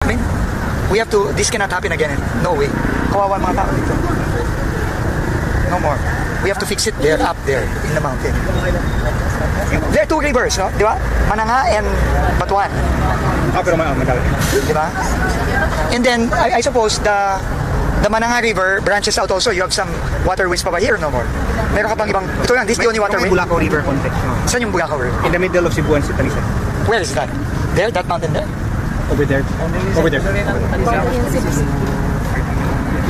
mean, we have to, this cannot happen again. No way. Kawawa mga tao dito. No more. We have to fix it there, up there, in the mountain. There are two rivers, no? Di ba? Mananga and Batuan. Pero madami. Di ba? And then, I suppose, the Mananga River branches out also. You have some waterways pa ba here? No more. Meron ka pang ibang, ito lang, this is the only waterway. Bulacau River context. No? Saan yung Bulacau River? In the middle of Cebu and Talisa. Where is that? There? That mountain there? Over there. Over there.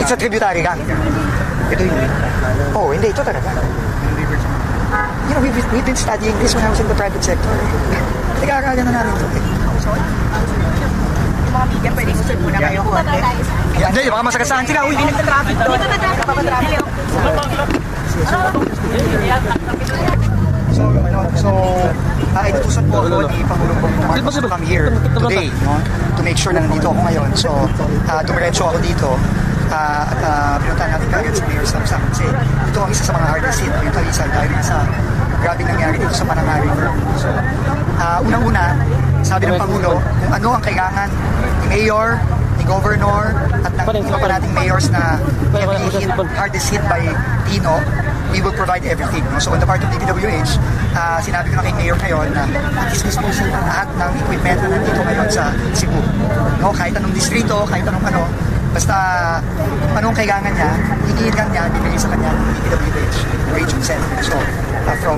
It's a tributary gang. Ito yung Oh, hindi. Ito talaga. You know, we've been studying this when I was in the private sector. Nag-aaralan na namin ito. Yung mga media, pwede gusto muna kayo konti. Hindi, baka masagasaan sila. Uy, Nagtatraffic doon. Nagpapatraffic. So, inutusan po ako ni Pangulong Marcos to come here today, no? To make sure na nandito ako ngayon. So, dumiretso ako dito. Pinuntahan natin kagad si Mayor Samsam kasi ito ang isa sa mga hardest hit yung Talisa dahil sa grabe nangyari dito sa Mananga River. So, unang-una, sabi ng Pangulo kung ano ang kailangan ni Mayor, ni Governor at ng iba pa nating mayors na hardest hit by Tino, we will provide everything. No? So on the part of DPWH, sinabi ko na kay Mayor ngayon na is disposal ng lahat ng equipment na nandito ngayon sa Cebu. No? Kahit anong distrito, kahit anong ano, basta kung anong kailangan niya, hinihingan niya, bibigay sa kanya ng DPWH Region Center. So from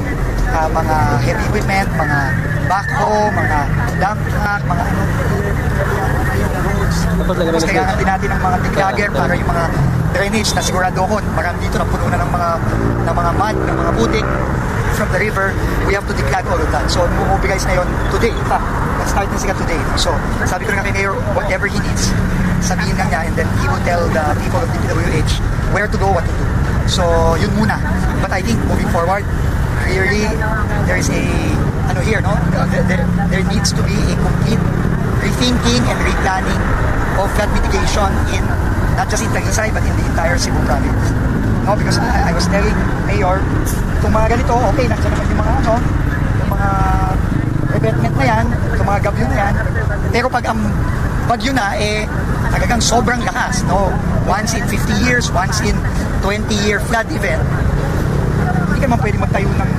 mga heavy equipment, mga backhoe, mga dump truck, mga ano, tapos kailangan din natin ng mga declagger para yung mga drainage na sigurado ko marami dito na puno na ng mga mud, ng mga putik from the river. We have to declag all of that. So guys na yun today. In fact, start na sila today. So sabi ko na kay Mayor, whatever he needs, sabihin lang niya and then he will tell the people of the DPWH where to go, what to do. So yun muna. But I think moving forward, clearly there is a here, no? There needs to be a complete rethinking and replanning of flood mitigation in not just in Taglisay but in the entire Cebu province. No, because I was telling Mayor, itong mga ganito, okay, nandiyan naman yung mga yung mga revetment na yan, itong mga gabyo na yan, pero pag ang bagyo na, talagang sobrang lakas, no? Once in 50 years, once in 20-year flood event, hindi ka naman pwede magtayo ng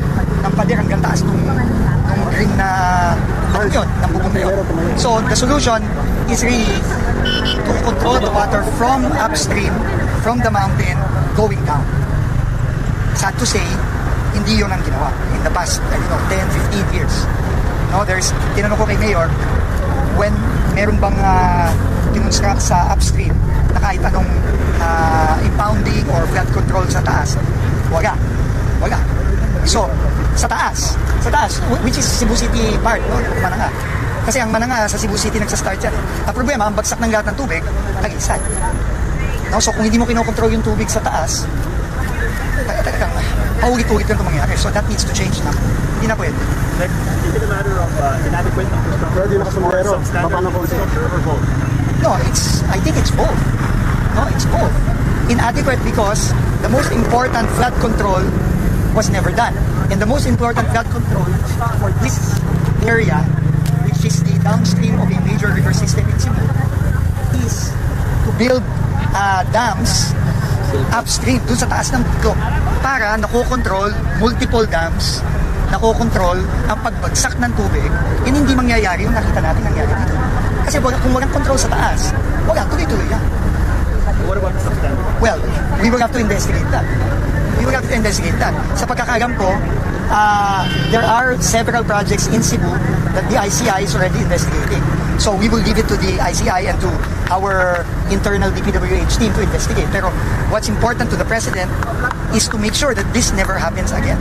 pader hanggang taas nung ring na yun, ng bubong na yun. So, the solution is really to control the water from upstream, from the mountain, going down. Sad to say, hindi yun ang ginawa in the past, 10, 15 years. No, tinanong ko kay Mayor, when meron bang demonstrate sa upstream na kahit anong impounding or flood control sa taas, wala. So, sa taas, which is Cebu City part, no? Mananga. Kasi ang Mananga sa Cebu City nagsastart yan. Ang problema, ang bagsak ng lahat ng tubig, Taglisay. No? So kung hindi mo kinokontrol yung tubig sa taas, talagang paulit-ulit lang ito mangyari. So that needs to change na. Hindi na pwede. Is it a matter of inadequate infrastructure or substandard infrastructure or both? No, I think it's both. No, it's both. Inadequate because the most important flood control was never done. And the most important flood control for this area, which is the downstream of a major river system in Cebu, is to build dams upstream, dun sa taas ng bundok, para nakokontrol multiple dams, nakokontrol ang pagbagsak ng tubig, and hindi mangyayari yung nakita natin nangyari dito. Kasi kung walang control sa taas, wala, tuloy-tuloy yan. What about the substandard? Well, we will have to investigate that. Sa pagkakaalam ko, there are several projects in Cebu that the ICI is already investigating. So we will leave it to the ICI and to our internal DPWH team to investigate. Pero what's important to the President is to make sure that this never happens again.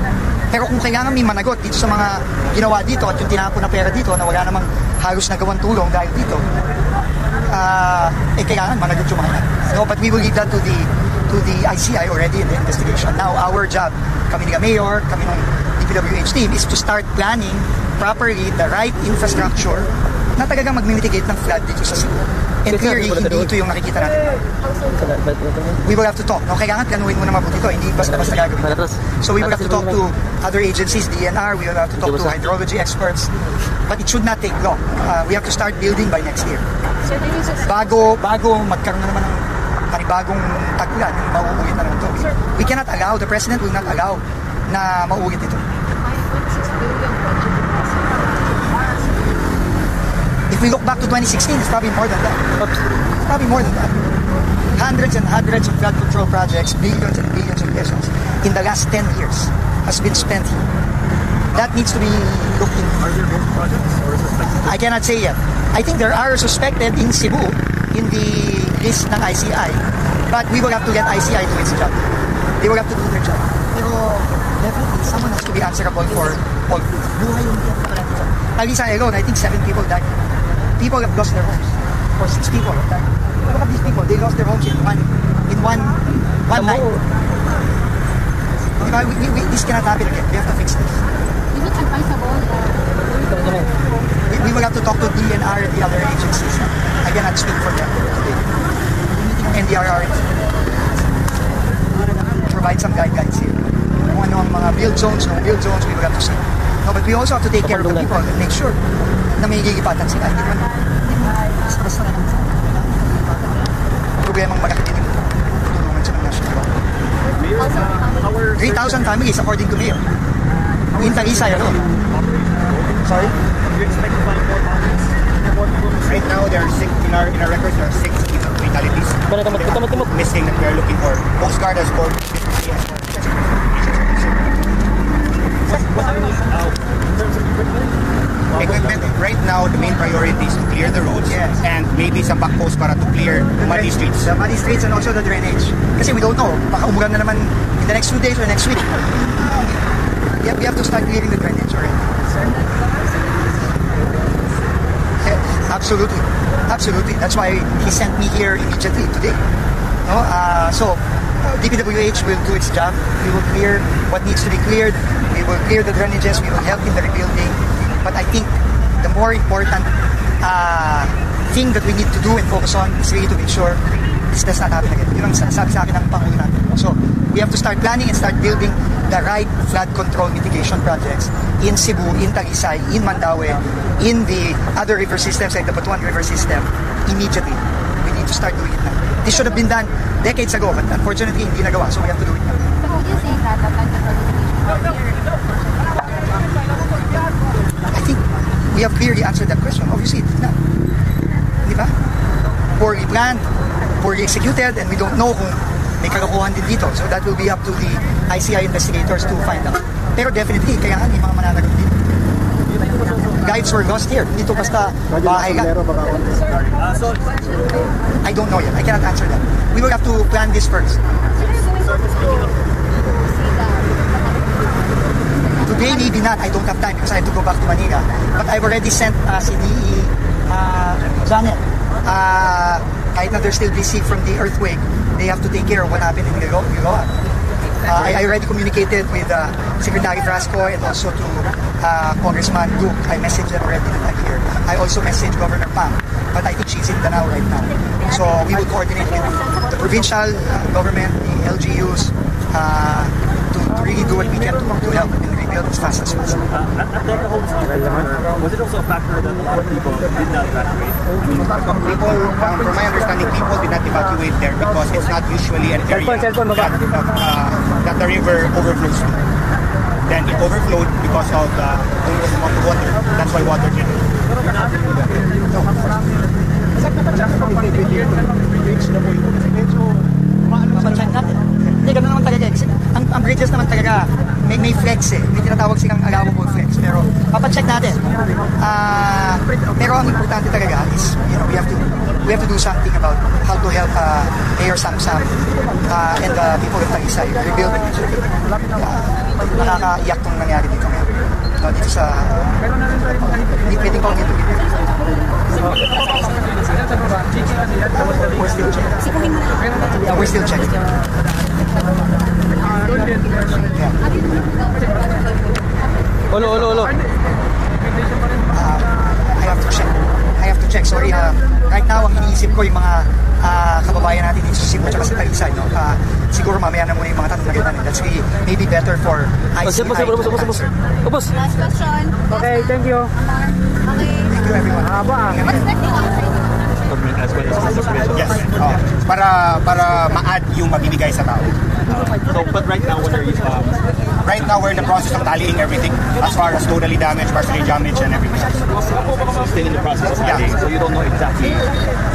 Pero kung kailangan may managot dito sa mga ginawa dito at yung tinapon na pera dito na wala namang halos nagawang tulong dahil dito, kailangan managot yung mga yan. No, but we will leave that to the ICI already in the investigation. Now, our job, kami ni Mayor, kami ng DPWH team, is to start planning properly the right infrastructure na talagang mag-mitigate ng flood dito sa Cebu. And clearly, hindi ito yung nakikita natin. We will have to talk. No, kailangan planuhin muna mabuti ito, hindi basta-basta gagawin. So we will have to talk to other agencies, DNR, we will have to talk to hydrology experts, but it should not take long. We have to start building by next year. bago magkaroon na naman ng panibagong taglan, mauulit na naman ito. We cannot allow, the President will not allow na mauulit ito. If we look back to 2016, it's probably more than that. It's probably more than that. Hundreds and hundreds of flood control projects, billions and billions of pesos in the last 10 years has been spent here. That needs to be looked into. Are there more projects or is it like... I cannot say yet. I think there are suspected in Cebu in the list ng ICI, but we will have to let ICI do its job. They will have to do their job. Pero definitely someone has to be answerable for all. Buhay yung Talisay alone, I think 7 people died. People have lost their homes. Or 6 people have died. Look at these people. They lost their homes in one night. This cannot happen again. We have to fix this. Is it advisable? We will have to talk to DNR and the other agencies. I cannot speak for them today. NDRR provide some guidelines here. Kung ano ang mga build zones, no build zones, we will have to see. No, but we also have to take care of the people and make sure na may gigipatan sila. Hindi naman basta na problemang malaki din yung tulungan sa mga national government. 3,000 families according to Mayor. In Talisay alone. Sorry? Do you expect to find more bodies? Right now, there are 6 in our records. There are 6 fatalities missing that we are looking for. Coast Guard has scored. What do you need in terms of equipment? Right now, the main priority is to clear the roads and maybe some backposts para to clear the muddy streets. The muddy streets and also the drainage. Kasi we don't know. Baka umulan na naman in the next 2 days or next week. We have to start clearing the drainage already. Absolutely. Absolutely. That's why he sent me here immediately today. No? So, DPWH will do its job. We will clear what needs to be cleared. We will clear the drainages. We will help in the rebuilding. But I think the more important thing that we need to do and focus on is really to make sure this does not happen again. Yun ang sabi sa akin ng Pangulo natin. So, we have to start planning and start building the right flood control mitigation projects in Cebu, in Talisay, in Mandaue, in the other river systems like the Batuan River system immediately. We need to start doing it now. This should have been done decades ago, but unfortunately hindi nagawa, so we have to do it now. So would you say that the flood control I think we have clearly answered that question. Obviously, it's not. Di ba? Poorly planned, poorly executed, and we don't know kung may kalokohan din dito. So that will be up to the ICI investigators to find out. Pero definitely, kaya nga, may mga mananagot dito. Lives were lost here. Dito basta bahay lang. I don't know yet. I cannot answer that. We will have to plan this first. Today, maybe not. I don't have time because I have to go back to Manila. But I've already sent si DE Janet. Kahit na they're still busy from the earthquake, they have to take care of what happened in Liloa. I already communicated with Secretary Frasco and also to Congressman Duke. I messaged them already that I'm here. I also messaged Governor Pang, but I think she's in Danao right now. So we will coordinate with the provincial government, the LGUs, to really do what we can to help and rebuild as fast as possible. At the homes, was it also a factor that a lot of people did not evacuate? People, from my understanding, people did not evacuate there because it's not usually an area that the river overflows to. Then it overflowed because of the water. That's why water came. Papacheck natin. Hindi, gano'n naman talaga. Ang bridges naman talaga, may flex eh. May tinatawag silang allowable flex. Pero papacheck natin. Pero ang importante talaga is, we have to do something about how to help Mayor Samsam and the people of Talisay rebuild it. Nakakaiyak tong nangyari dito ngayon. Dito sa... Hindi pwedeng pang dito. We're still checking. Yeah, we're still checking. Olo. I have to check. Sorry, right now ang iniisip ko yung mga kababayan natin dito sa Cebu at sa Talisay. No? Siguro mamaya na muna yung mga tanong na ganyan. That's really maybe better for ICI to answer. Last question. Okay, thank you. Okay. Thank you everyone. What's next? government as well as from the provincial Yes. government. Para ma-add yung mabibigay sa tao. So, but right now, what are you? Right now, we're in the process of tallying everything as far as totally damaged, partially damaged, and everything else. Still in the process of adding, so you don't know exactly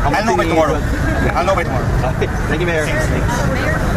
how much I'll know by they need, tomorrow. but- I'll know by tomorrow. Okay. Thank you, Mayor. Thanks.